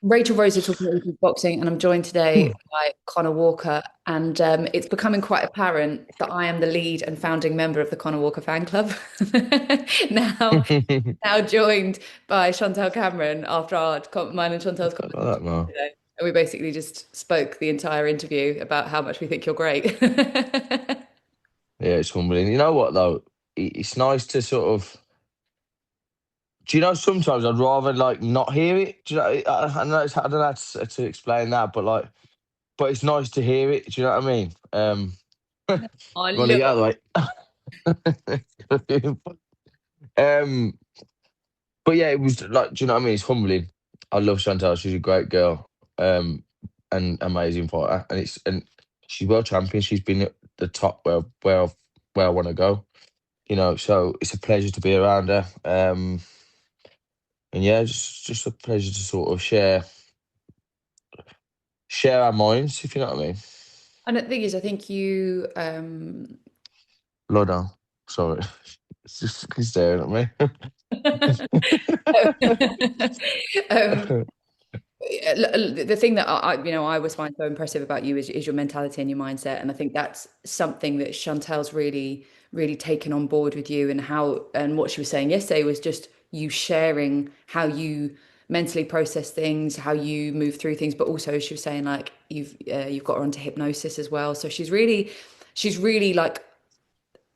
Rachel Rose are talking all boxing, and I'm joined today by Conor Walker. And it's becoming quite apparent that I am the lead and founding member of the Conor Walker fan club. now, now joined by Chantel Cameron after mine and Chantel's I like that, conversation man. today. And we basically just spoke the entire interview about how much we think you're great. Yeah, it's humbling. You know what though? It's nice to sort of. Do you know? Sometimes I'd rather like not hear it. Do you know? I know I don't know how to explain that, but like, but it's nice to hear it. Do you know what I mean? I Want to love get out of the way. um, but yeah, it was like, do you know what I mean? It's humbling. I love Chantal. She's a great girl, um, and amazing fighter, and she's world champion. She's been at the top where I want to go. You know, so it's a pleasure to be around her. And yeah, just a pleasure to sort of share our minds, if you know what I mean. And the thing is, I think you Low down. Sorry. It's just he's staring at um, me. the thing that I always find so impressive about you is your mentality and your mindset, and I think that's something that Chantel's really taken on board with you, and how and what she was saying yesterday was just you sharing how you mentally process things, how you move through things, but also she was saying like you've got her onto hypnosis as well, so she's really like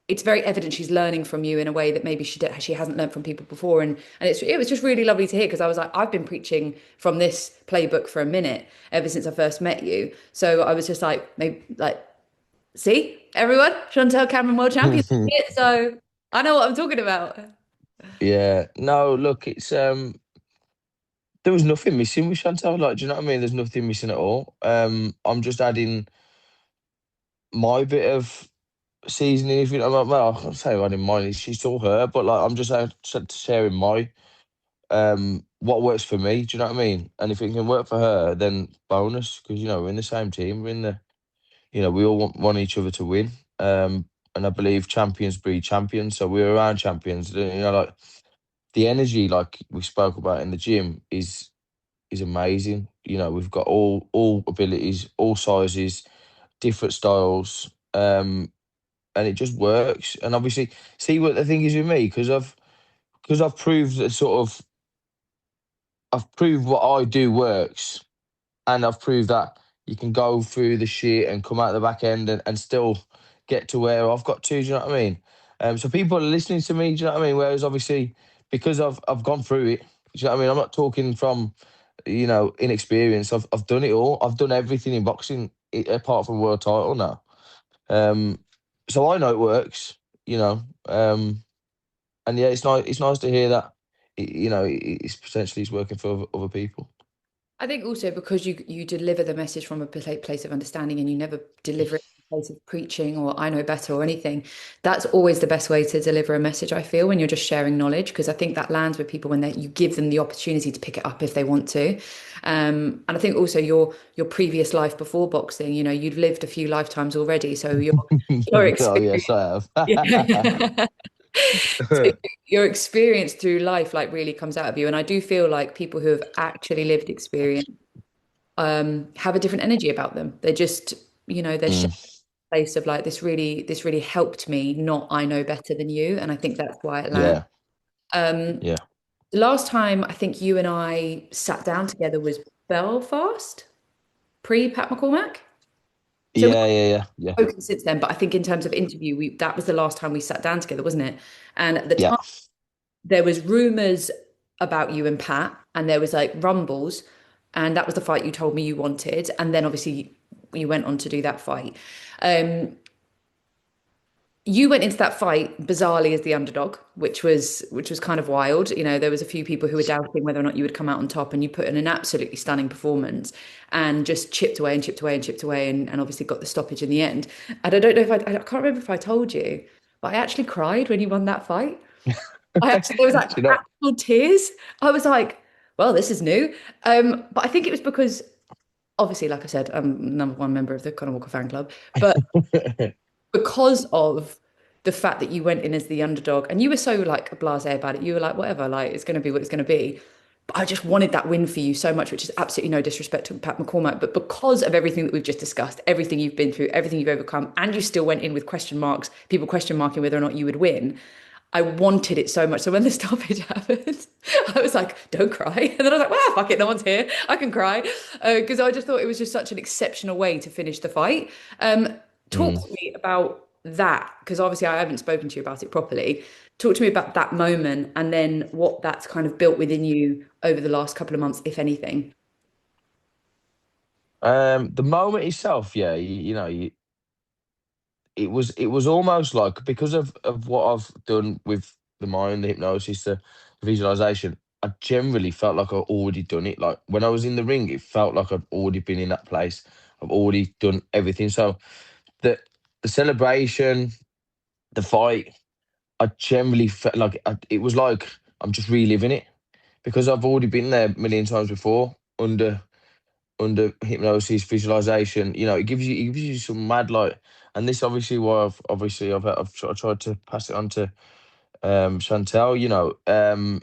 it's very evident she's learning from you in a way that maybe she hasn't learned from people before, and it was just really lovely to hear because I was like I've been preaching from this playbook for a minute ever since I first met you, so I was just like maybe like see everyone, Chantel Cameron world champion, so I know what I'm talking about. Yeah. No, look, it's there was nothing missing with Chantal. Like, do you know what I mean? There's nothing missing at all. I'm just adding my bit of seasoning, if you know. Well, I can't say I didn't mind. She's still her, but like, I'm just sharing my what works for me. Do you know what I mean? And if it can work for her, then bonus, because you know we're in the same team. We're in the, you know, we all want each other to win. And I believe champions breed champions. So we're around champions. You know, like the energy, like we spoke about in the gym, is amazing. You know, we've got all abilities, all sizes, different styles, and it just works. And obviously, see what the thing is with me, because I've proved that sort of I've proved what I do works, and I've proved that you can go through the shit and come out the back end and still get to where I've got to. Do you know what I mean? So people are listening to me. Do you know what I mean? Whereas obviously, because I've gone through it. Do you know what I mean? I'm not talking from, you know, inexperience. I've done it all. I've done everything in boxing apart from world title now. Um, so I know it works. You know, and yeah, it's nice to hear that. You know, it's potentially it's working for other people. I think also because you deliver the message from a place of understanding, and you never deliver it from a place of preaching or I know better or anything. That's always the best way to deliver a message, I feel, when you're just sharing knowledge, because I think that lands with people when you give them the opportunity to pick it up if they want to. And I think also your previous life before boxing, you've lived a few lifetimes already, so your Oh yes, experience. I Yeah. So have. your experience through life like really comes out of you. And I do feel like people who have actually lived experience have a different energy about them. They're just, they're sharing Mm, a place of like this really helped me, not I know better than you. And I think that's why it lands. yeah, Um, yeah, last time I think you and I sat down together was Belfast, pre Pat McCormack. So we've yeah, yeah, yeah, yeah, spoken since then, but I think in terms of interview, we that was the last time we sat down together, wasn't it? And at the yeah. time there was rumors about you and Pat, and there was like rumbles, and that was the fight you told me you wanted, and then obviously you went on to do that fight. Um, you went into that fight bizarrely as the underdog, which was kind of wild. There was a few people who were doubting whether or not you would come out on top, and you put in an absolutely stunning performance and just chipped away and chipped away and chipped away, and obviously got the stoppage in the end. And I don't know if I can't remember if I told you, but I actually cried when you won that fight. There was like You know, actual tears. I was like, well, this is new. But I think it was because obviously, like I said, I'm number one member of the Conor Walker fan club, but because of the fact that you went in as the underdog and you were so like blasé about it, you were like, whatever, like it's gonna be what it's gonna be. But I just wanted that win for you so much, which is absolutely no disrespect to Pat McCormack. But because of everything that we've just discussed, everything you've been through, everything you've overcome, and you still went in with question marks, people question marking whether or not you would win. I wanted it so much. So when the stoppage happened, I was like, don't cry. And then I was like, well, fuck it, no one's here. I can cry. Because I just thought it was just such an exceptional way to finish the fight. Talk Mm. to me about that, because obviously I haven't spoken to you about it properly. Talk to me about that moment and then what that's kind of built within you over the last couple of months, if anything. The moment itself, yeah, it was almost like, because of what I've done with the mind, the hypnosis, the visualization. I generally felt like I'd already done it. Like when I was in the ring, it felt like I'd already been in that place. I've already done everything. So the the celebration, the fight, I generally felt like it was like I'm just reliving it, because I've already been there a million times before, under hypnosis, visualization. It gives you some mad, like, and this obviously why I've tried to pass it on to Chantel.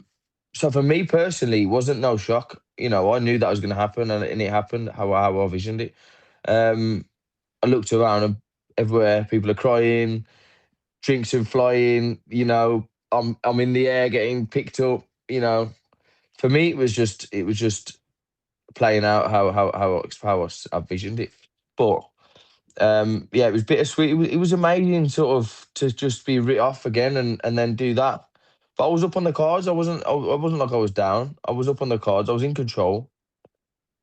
So for me personally, it wasn't no shock. I knew that was going to happen, and it happened how I visioned it. Um, I looked around, and everywhere people are crying, drinks are flying. I'm in the air getting picked up. For me, it was just playing out how I visioned it. But yeah, it was bittersweet. It was amazing, sort of, to just be writ off again, and then do that. But I was up on the cards. I wasn't like I was down. I was up on the cards. I was in control.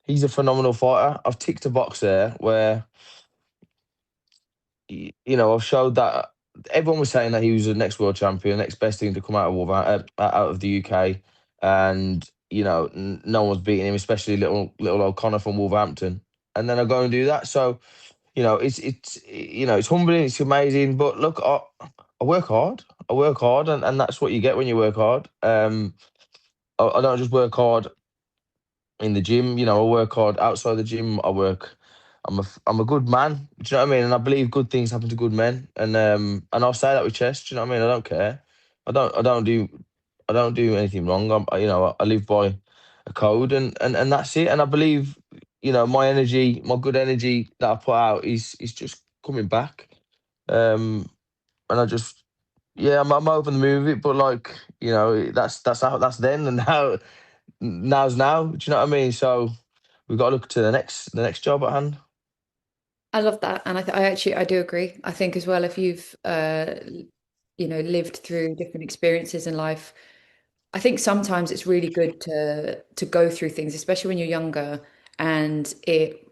He's a phenomenal fighter. I've ticked a box there where I've showed that. Everyone was saying that he was the next world champion, next best thing to come out of out of the UK, and no one's beating him, especially little old Connor from Wolverhampton. And then I go and do that. So it's humbling, it's amazing. But look, I work hard. I work hard, and that's what you get when you work hard. I don't just work hard in the gym. I work hard outside the gym. I'm a good man. Do you know what I mean? And I believe good things happen to good men. And I'll say that with chest. Do you know what I mean? I don't care. I don't do anything wrong. I live by a code, and that's it. And I believe, my energy, my good energy that I put out is just coming back. And I just, yeah, I'm over the move with it, but, like, that's then, and now's now. Do you know what I mean? So we've got to look to the next job at hand. I love that, and I actually I do agree. I think as well, if you've lived through different experiences in life, I think sometimes it's really good to go through things, especially when you're younger, and it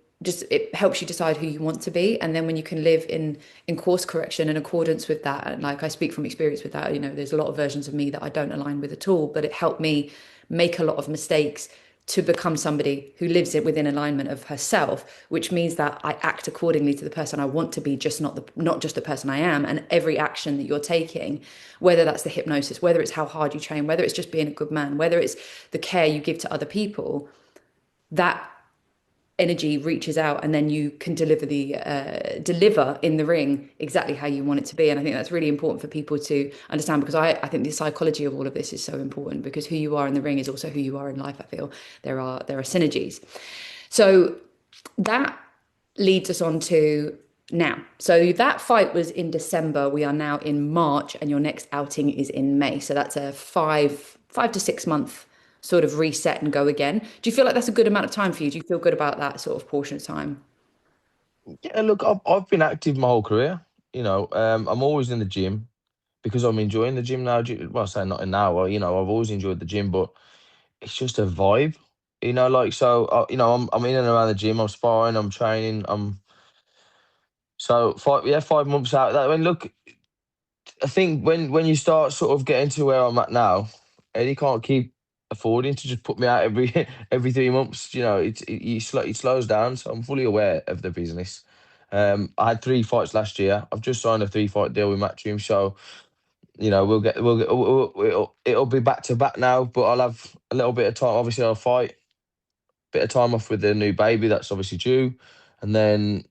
helps you decide who you want to be, and then when you can live in course correction in accordance with that. And like I speak from experience with that, there's a lot of versions of me that I don't align with at all, but it helped me make a lot of mistakes to become somebody who lives it within alignment of herself, which means that I act accordingly to the person I want to be, just not just the person I am. And every action that you're taking, whether that's the hypnosis, whether it's how hard you train, whether it's just being a good man, whether it's the care you give to other people, that energy reaches out, and then you can deliver in the ring exactly how you want it to be. And I think that's really important for people to understand, because I think the psychology of all of this is so important, because who you are in the ring is also who you are in life. I feel there are synergies. So that leads us on to now. So that fight was in December. We are now in March, and your next outing is in May. So that's a 5 to 6 month sort of reset and go again. Do you feel like that's a good amount of time for you? Do you feel good about that sort of portion of time? Yeah, look, I've been active my whole career. I'm always in the gym because I'm enjoying the gym now. Well, I say not now. Well, I've always enjoyed the gym, but it's just a vibe. Like, so. I'm in and around the gym. I'm sparring. I'm training. So 5 months out. That, I mean, look, I think when you start sort of getting to where I'm at now, Eddie can't keep affording to just put me out every every 3 months. It slows down. So I'm fully aware of the business. I had 3 fights last year. I've just signed a 3 fight deal with Matchroom, so it'll be back to back now. But I'll have a little bit of time. Obviously, I'll fight, bit of time off with the new baby that's obviously due, and then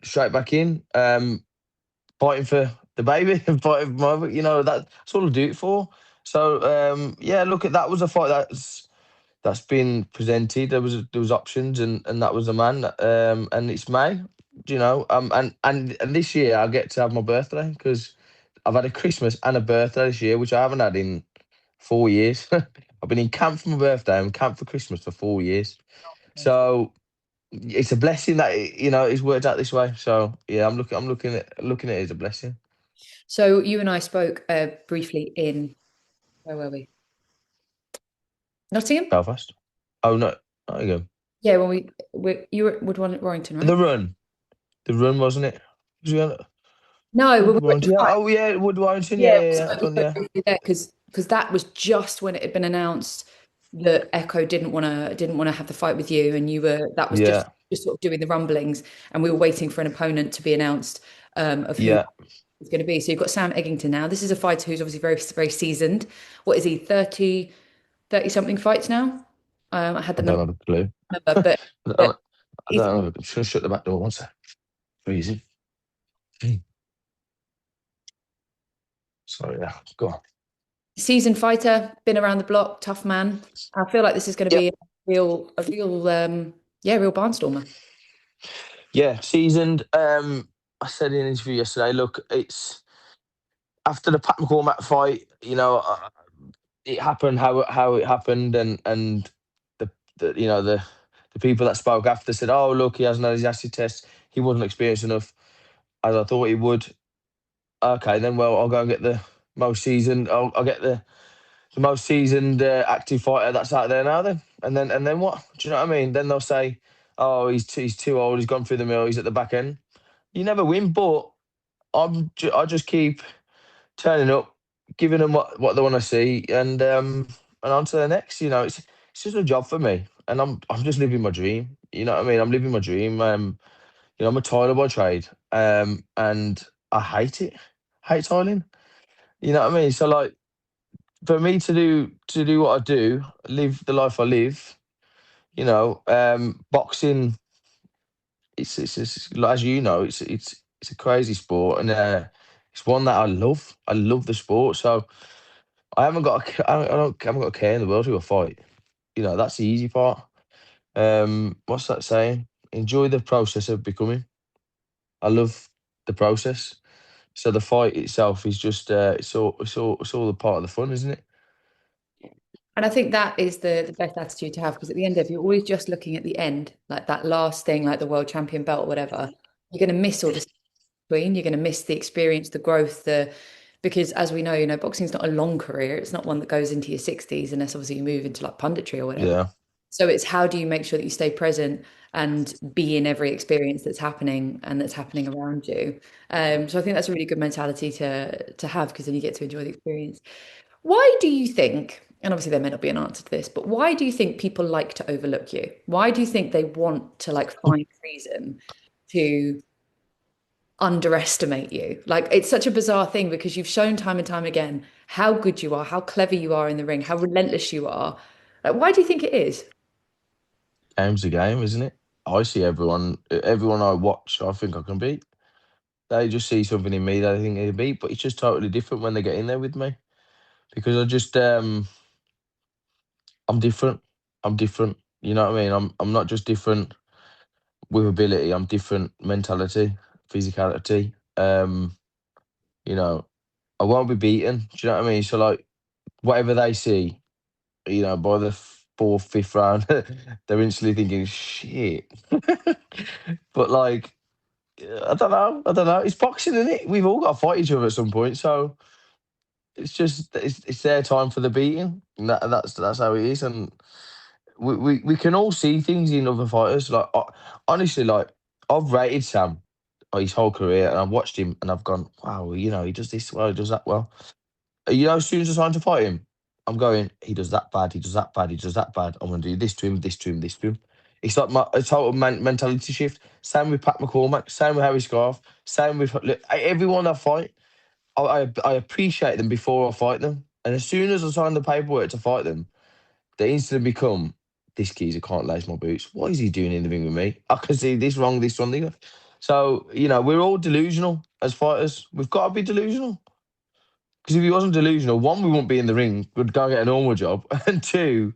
straight back in. Fighting for the baby and fighting for that's all I do it for. So yeah, look, at that was a fight that's been presented. There was options, and that was the man. And it's May, and this year I get to have my birthday because I've had a Christmas and a birthday this year, which I haven't had in 4 years. I've been in camp for my birthday and camp for Christmas for 4 years. So it's a blessing that it's worked out this way. So yeah, I'm looking at it as a blessing. So you and I spoke briefly in, where were we? Nottingham? Belfast. Oh no, there you go. Yeah, when you were at Warrington, right? The run, the run, wasn't it? Was we on No, we were at the Warrington? Yeah. fight. Oh yeah, Wood Warrington. Yeah, Yeah, yeah, yeah. we Done. spoke Yeah, briefly there because that was just when it had been announced that Echo didn't want to have the fight with you, and you were that was just yeah, just sort of doing the rumblings, and we were waiting for an opponent to be announced of who yeah. it's going to be. So you've got Sam Eggington now. This is a fighter who's obviously very seasoned. What is he, 30 something fights now? I had the I don't number, have a clue. but I but don't, I he's don't know. I'm just gonna shut the back door once. Freezing. Sorry, yeah. Go on. a seasoned fighter, been around the block, tough man. I feel like this is going to Yep. be a real barnstormer. Yeah, seasoned. I said in an interview yesterday. Look, it's after the Pat McCormack fight. It happened how it happened, and the, the people that spoke after said, "Oh, look, he hasn't had his acid test. He wasn't experienced enough as I thought he would." Okay, then well, I'll go and get the most seasoned. I'll get the most seasoned active fighter that's out there now. And then what? Do you know what I mean? Then they'll say, "Oh, he's too old. He's gone through the mill. He's at the back end." You never win, but I just keep turning up, giving them what they want to see, and on to the next. It's just a job for me, and I'm just living my dream. You know what I mean? I'm living my dream. I'm a tiler by trade, and I hate it. Hate tiling. You know what I mean? So like for me to do what I do, live the life I live. Boxing. It's like, as you know, it's a crazy sport, and it's one that I love. I love the sport, so I haven't got I haven't got a care in the world who I fight. That's the easy part. What's that saying? Enjoy the process of becoming. I love the process. So the fight itself is just it's all a part of the fun, isn't it? And I think that is the best attitude to have because at the end of you're always just looking at the end, like that last thing, like the world champion belt or whatever. You're going to miss all the stuff between. You're going to miss the experience, the growth, the because as we know, boxing's not a long career. It's not one that goes into your 60s unless obviously you move into like punditry or whatever. Yeah. So it's how do you make sure that you stay present and be in every experience that's happening and that's happening around you. So I think that's a really good mentality to have because then you get to enjoy the experience. Why do you think, and obviously there may not be an answer to this, but why do you think people like to overlook you? Why do you think they want to like find reason to underestimate you? Like it's such a bizarre thing because you've shown time and time again how good you are, how clever you are in the ring, how relentless you are. Like, why do you think it is? Game's a game, isn't it? I see everyone I watch, I think I can beat. They just see something in me that I think they can beat, but it's just totally different when they get in there with me because I'm different. I'm different. You know what I mean? I'm not just different with ability. I'm different mentality, physicality. You know, I won't be beaten. Do you know what I mean? So like whatever they see, by the fourth, fifth round, they're instantly thinking, "Shit." But like, I don't know. I don't know. It's boxing, isn't it? We've all got to fight each other at some point. So it's their time for the beating. And that's how it is. And we can all see things in other fighters. Like honestly, like I've rated Sam his whole career, and I've watched him, and I've gone, wow, he does this well, he does that well. As soon as it's time to fight him, I'm going, he does that bad, he does that bad, he does that bad. I'm going to do this to him, this to him, this to him. It's like a total mentality shift. Same with Pat McCormack, same with Harry Scarf, same with look, everyone I fight. I appreciate them before I fight them, and as soon as I sign the paperwork to fight them, they instantly become this geezer can't lace my boots. What is he doing in the ring with me? I can see this wrong, this wrong. So we're all delusional as fighters. We've got to be delusional. Because if he wasn't delusional, one, we wouldn't be in the ring. We'd go and get a normal job, and two,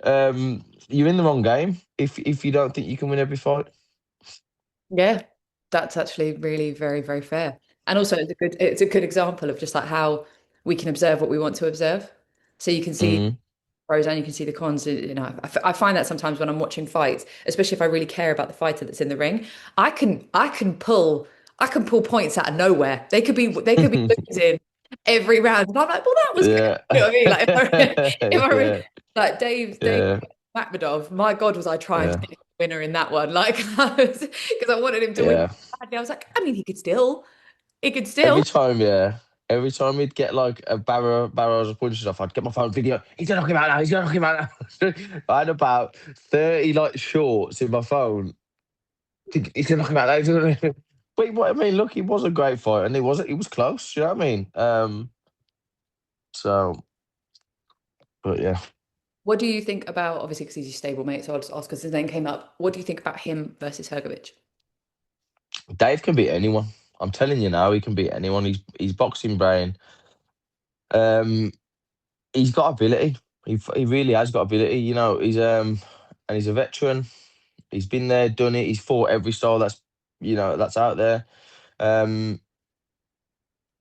you're in the wrong game if you don't think you can win every fight. Yeah, that's actually really very, very fair. And also it's a good example of just like how we can observe what we want to observe. So you can see Mm, pros and you can see the cons. You know, I find that sometimes when I'm watching fights, especially if I really care about the fighter that's in the ring, I can pull points out of nowhere. They could be losing every round, and I'm like, well, that was good. yeah, You know what I mean? Like if I really yeah, like Dave yeah, Makhmadov, my God, was I trying to yeah, pick a winner in that one? Like because I wanted him to win yeah. badly. I was like, I mean, he could Every still. time, yeah. Every time we'd get like a barrels of punches off, I'd get my phone video. He's gonna knock him out now. He's gonna knock him out now. I had about 30 like shorts in my phone. He's gonna knock him out now. But what I mean, look, he was a great fight, and it was close. You know what I mean? So, but yeah, What do you think about, obviously, because he's your stable mate, so I'll just ask because his name came up. What do you think about him versus Hergovich? Dave can beat anyone. I'm telling you now, he can beat anyone. He's boxing brain. Um, he's got ability. He really has got ability. You know, and he's a veteran. He's been there, done it. He's fought every style that's out there. Um,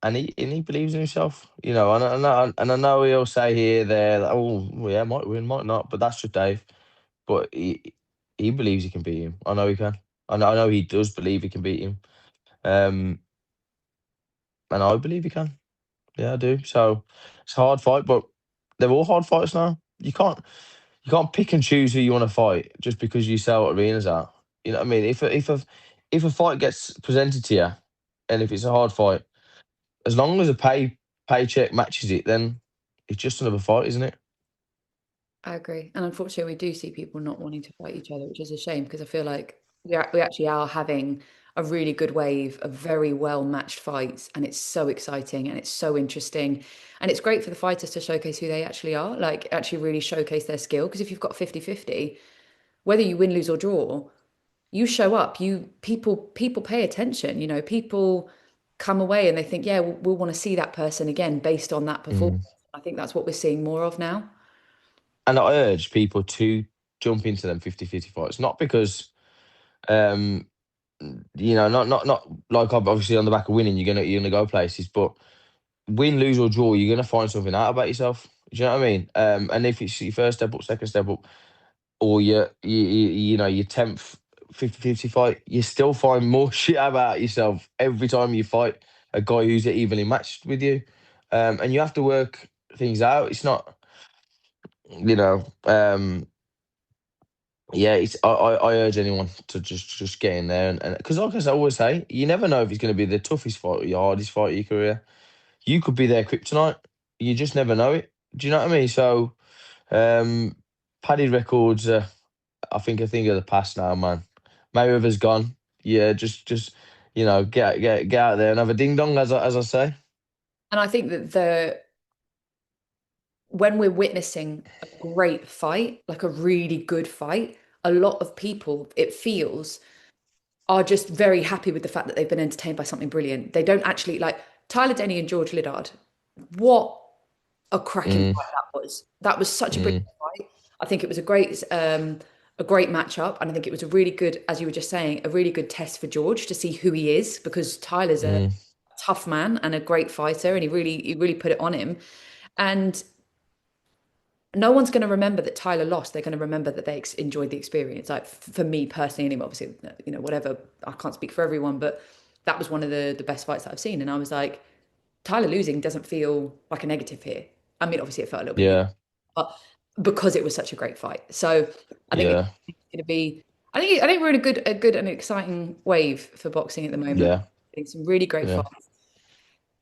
and he believes in himself. And I know he'll say here, there, that, oh well, yeah, might win, might not, but that's just Dave. But he believes he can beat him. I know he can. I know he does believe he can beat him. Um, and I believe he can. Yeah, I do. So it's a hard fight, but they're all hard fights now. You can't pick and choose who you want to fight just because you sell arenas out. You know what I mean? If a fight gets presented to you, and if it's a hard fight, as long as a paycheck matches it, then it's just another fight, isn't it? I agree. And unfortunately, we do see people not wanting to fight each other, which is a shame because I feel like we actually are having a really good wave of very well matched fights. And it's so exciting and it's so interesting. And it's great for the fighters to showcase who they actually are, like actually really showcase their skill. Because if you've got 50-50, whether you win, lose, or draw, you show up, people pay attention, people come away and they think, yeah, we'll want to see that person again based on that performance. Mm. I think that's what we're seeing more of now. And I urge people to jump into them 50-50 fights, not because um not like obviously on the back of winning you're gonna go places, but win, lose or draw, you're gonna find something out about yourself. Do you know what I mean? And if it's your first step up, second step up, or your 10th 50-50 fight, you still find more shit about yourself every time you fight a guy who's evenly matched with you. And you have to work things out. It's not, you know, yeah, I urge anyone to just get in there and because like I always say, you never know if it's going to be the toughest fight or your hardest fight of your career. You could be their kryptonite. You just never know it. Do you know what I mean? So, um, padded records. I think a thing of the past now, man. Mayweather's gone. Yeah, just get out there and have a ding dong, as I say. And I think that the when we're witnessing a great fight, like a really good fight, a lot of people, it feels, are just very happy with the fact that they've been entertained by something brilliant. They don't actually like Tyler Denny and George Liddard. What a cracking Mm, fight that was. That was such a brilliant mm, fight. I think it was a great matchup, and I think it was a really good, as you were just saying, a really good test for George to see who he is because Tyler's a mm, tough man and a great fighter, and he really put it on him. And no one's going to remember that Tyler lost. They're going to remember that they enjoyed the experience. Like for me personally, anyway, obviously, whatever. I can't speak for everyone, but that was one of the best fights that I've seen. And I was like, Tyler losing doesn't feel like a negative here. I mean, obviously, it felt a little bit negative, yeah, but because it was such a great fight. So I think yeah, it's going to be. I think we're in a good and exciting wave for boxing at the moment. yeah, Getting some really great yeah. fights.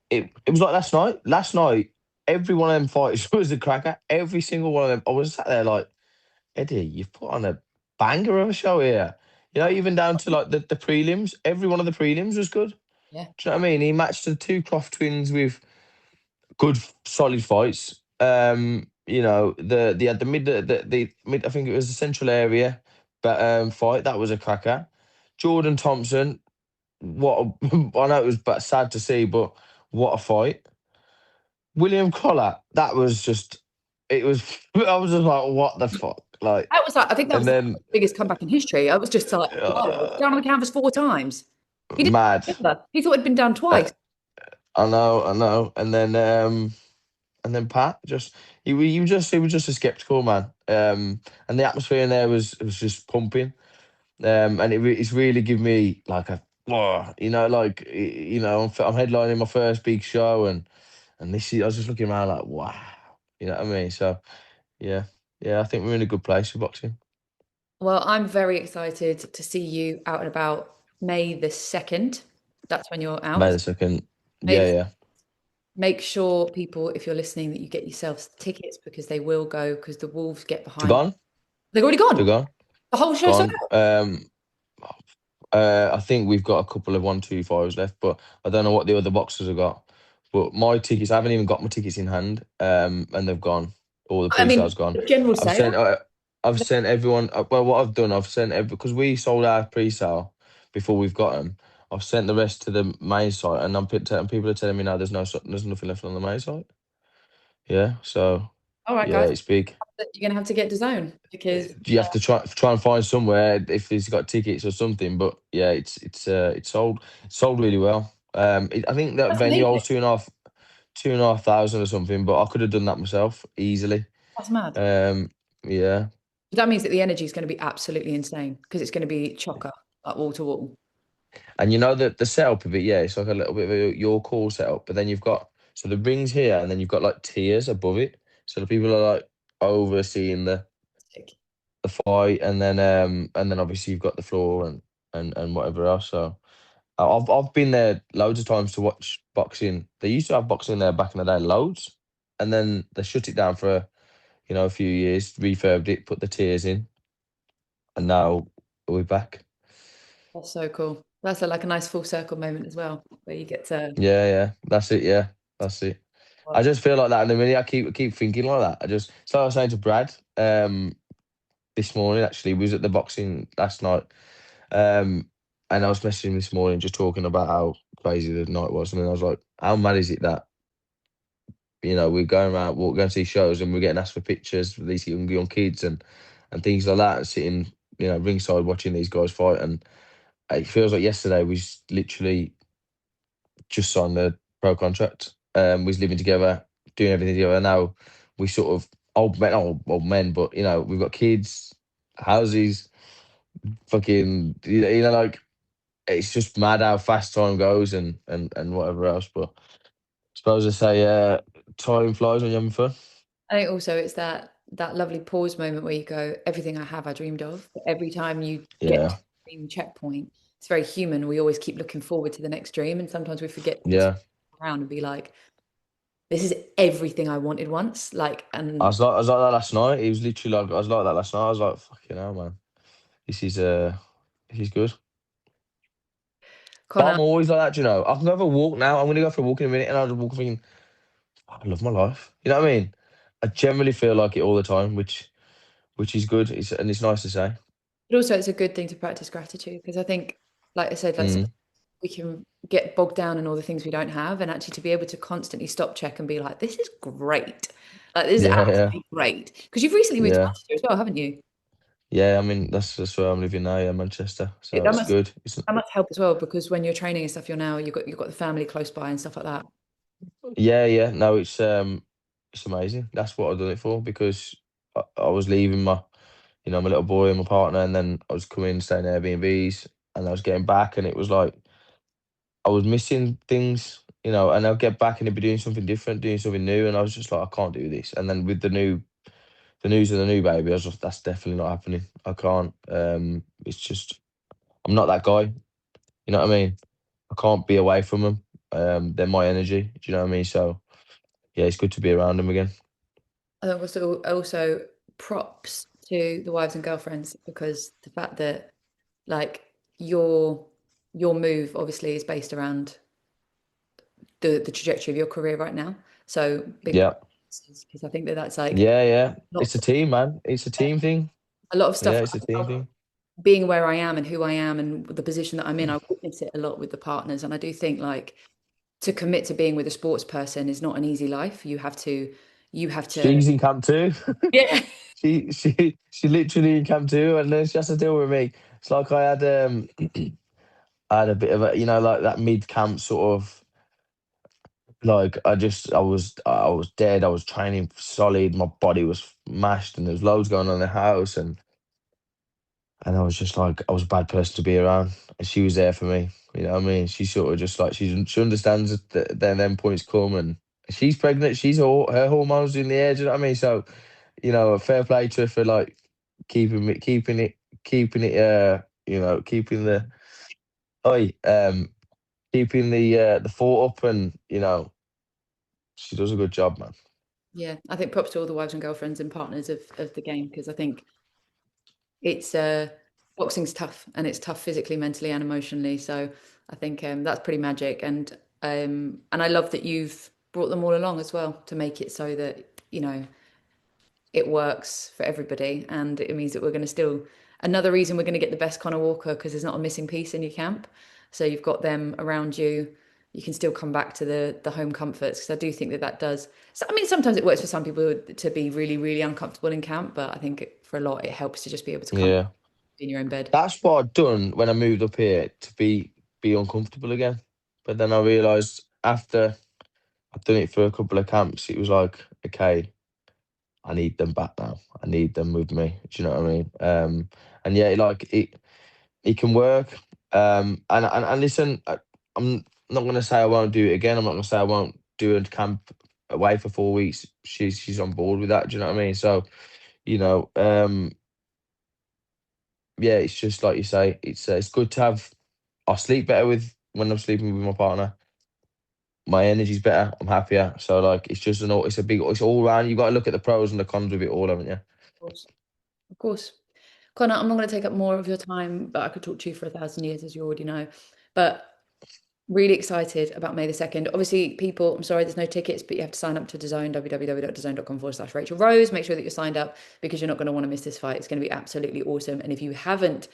It was like last night. Last night, every one of them fights was a cracker. Every single one of them. I was sat there like, Eddie, you've put on a banger of a show here. Even down to like the prelims. Every one of the prelims was good. Yeah, Do you know what I mean? He matched the two Croft twins with good, solid fights. The mid. I think it was the central area, but fight that was a cracker. Jordan Thompson. I know it was but sad to see, but what a fight. William Collar. That was just it was. I was just like, what the fuck, like, That was like, I think that and was the then biggest comeback in history. I was just like, wow, uh, down on the canvas 4 times. He didn't mad. remember. He thought it'd been down Uh, twice. I know, and then Pat just he was just a skeptical man. And the atmosphere in there was just pumping. And it's really given me like a, oh, like I'm headlining my first big show, and this is, I was just looking around like, wow, you know what I mean? So yeah, yeah, I think we're in a good place for boxing. Well, I'm very excited to see you out and about May the 2nd. That's when you're out. May the second, May yeah, the yeah. Make sure people, if you're listening, that you get yourselves tickets because they will go because the Wolves get To behind. gone, They've already to gone. gone, The whole show's sold gone. out. I think we've got a couple of 125s left, but I don't know what the other boxes have got. But my tickets, I haven't even got my tickets in hand, and they've gone. All the I mean, pre-sales gone. the general I've sale. sent, I've sent everyone. Well, what I've done, I've sent every because we sold our pre-sale before we've got them. I've sent the rest to the main site, and and people are telling me now there's nothing left on the main site. Yeah, so All right, yeah, guys, it's big. you're gonna have to get to zone because You have to try and find somewhere if he's got tickets or something. But yeah, it's sold really well. I think that that's venue amazing. holds 2,500 or something, but I could have done that myself easily. That's mad. Um, yeah, That means that the energy is going to be absolutely insane because it's going to be chocker, like wall to wall. and you know that the setup of it, yeah, it's like a little bit of your call setup, but then you've got so the rings here, and then you've got like tiers above it, so the people are like overseeing the fight, and then obviously you've got the floor and whatever else. So. I've been there loads of times to watch boxing. They used to have boxing there back in the day, loads, and then they shut it down for a few years, refurbed it, put the tiers in, and now we're back. That's so cool. That's like a nice full circle moment as well, where you get to. Yeah, yeah, that's it. Yeah, that's it. I just feel like that in the minute. I keep thinking like that. So I was saying to Brad this morning. Actually, we was at the boxing last night, um, and I was messaging him this morning, just talking about how crazy the night was, and then I was like, how mad is it that we're going around, going to see shows, and we're getting asked for pictures for these young kids and things like that, and sitting, ringside watching these guys fight. And it feels like yesterday we literally just signed the pro contract. We was living together, doing everything together. Now we sort of old men, but we've got kids, houses, fucking, like it's just mad how fast time goes and whatever else. But I suppose I say, time flies when you're having fun. I think also it's that lovely pause moment where you go, everything I have, I dreamed of. Every time you get to Yeah, a dream checkpoint, it's very human. We always keep looking forward to the next dream, and sometimes we forget to just yeah. look around and be like, this is everything I wanted once. Like, and I was like that last night. He was literally like, I was like that last night. I was like, fucking hell, man. This is this is good. But Connor, I'm always like that, I can go for a walk now. I'm gonna go for a walk in a minute, and I'll just walk thinking, "Fuck, I love my life." You know what I mean? I generally feel like it all the time, which is good. And it's nice to say. but also it's a good thing to practice gratitude because I think, like I said, like Mm. we can get bogged down in all the things we don't have, and actually to be able to constantly stop, check, and be like, this is great. Like this is Yeah, yeah, absolutely great. Because you've recently moved to yeah, Manchester as well, haven't you? yeah. I mean, that's where I'm living now, yeah, Manchester. So That it's must good. It's that must help as well because when you're training and stuff, you've got the family close by and stuff like that. Yeah, yeah. No, it's amazing. That's what I've done it for because I was leaving my little boy and my partner, and then I was coming, staying in Airbnbs, and I was getting back, and it was like I was missing things, and I'll get back and it'd be doing something different, doing something new, and I was just like, I can't do this. And then with the news of the new baby, I was just, that's definitely not happening. I can't. It's just I'm not that guy. You know what I mean? I can't be away from them. They're my energy. Do you know what I mean? So yeah, it's good to be around them again. I think also props to the wives and girlfriends because the fact that like your your move obviously is based around the trajectory of your career right now. So big Yeah. props because I think that that's like Yeah, yeah. It's lots a of team, man. It's a team thing. a lot of stuff Yeah, it's a team of thing. being where I am and who I am and the position that I'm in. I witness it a lot with the partners, and I do think like to commit to being with a sports person is not an easy life. you have to, She's in camp too. yeah, She literally in camp too, and then she has to deal with me. It's like I had I had a bit of a, like that mid camp sort of, like, I was dead. I was training solid. My body was mashed, and there was loads going on in the house, and I was just like, I was a bad person to be around, and she was there for me. You know what I mean? She sort of just like, she understands that then them points come, and she's pregnant. She's all her hormones in the air. Do you know what I mean? So, a fair play to her for like keeping the oi, keeping the fort up, and she does a good job, man. yeah. I think props to all the wives and girlfriends and partners of the game, because I think it's boxing's tough, and it's tough physically, mentally, and emotionally. So I think that's pretty magic, and I love that you've brought them all along as well to make it so that it works for everybody, and it means that we're going to still another reason we're going to get the best Connor Walker, because there's not a missing piece in your camp. So you've got them around you. You can still come back to the home comforts, because I do think that that does. So I mean, sometimes it works for some people to be really really uncomfortable in camp, but I think for a lot it helps to just be able to come Yeah, in your own bed. that's what I'd done when I moved up here, to be uncomfortable again. But then I realised after I'd done it for a couple of camps, it was like, okay, I need them back now. I need them with me. Do you know what I mean? And yeah, like it can work. And listen, I'm not gonna say I won't do it again. I'm not gonna say I won't do a camp away for 4 weeks. She's on board with that. Do you know what I mean? So, you know, um, yeah, it's just like you say. It's good to have. I sleep better with when I'm sleeping with my partner. My energy's better. I'm happier. So like, it's just it's all round. You got to look at the pros and the cons of it all, haven't you? Of course. Of course. Connor, I'm not going to take up more of your time, but I could talk to you for 1,000 years, as you already know. But really excited about May the 2nd. Obviously, people, I'm sorry, there's no tickets, but you have to sign up to DAZN, www.dazn.com/Rachel Rose. Make sure that you're signed up, because you're not going to want to miss this fight. It's going to be absolutely awesome. And if you haven't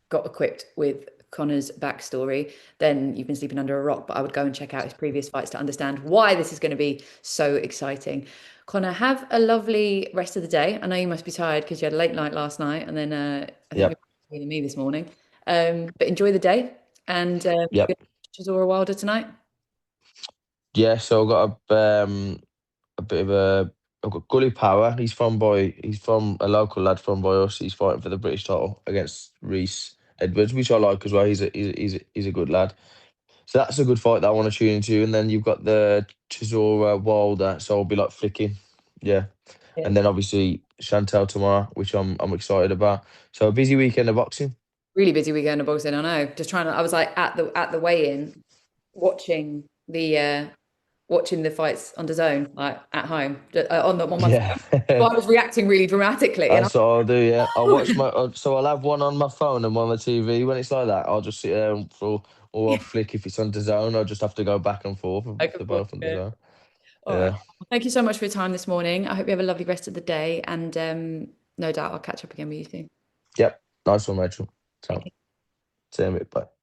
got equipped with Connor's backstory, then you've been sleeping under a rock. But I would go and check out his previous fights to understand why this is going to be so exciting. Connor, have a lovely rest of the day. I know you must be tired because you had a late night last night, and then I think you're Yep. more than me this morning. But enjoy the day, and you're Yep. going to Zora Wilder tonight. Yeah. So I've got a bit of a. I've got Gully Power. He's from a local lad from by us. He's fighting for the British title against Reese Edwards, which I like as well. He's a good lad. So that's a good fight that I want to tune into. And then you've got the Chisora Wilder. So I'll be like flicking. Yeah. Yeah. And then obviously Chantel tomorrow, which I'm excited about. So a busy weekend of boxing. Really busy weekend of boxing. I know. Just trying to. I was like at the weigh-in, watching the fights on DAZN, like at home, on my Yeah. phone. So I was reacting really dramatically, and That's what I'll do. Yeah, I'll watch so I'll have one on my phone and one on the TV. When it's like that, I'll just sit there or I'll flick if it's on the zone. I'll just have to go back and forth I if can they're pause both on the it. zone. All right. Yeah. Well, thank you so much for your time this morning. I hope you have a lovely rest of the day, and no doubt I'll catch up again with you soon. Yep. Nice one, Rachel. Take So, care. see you in a bit. Bye.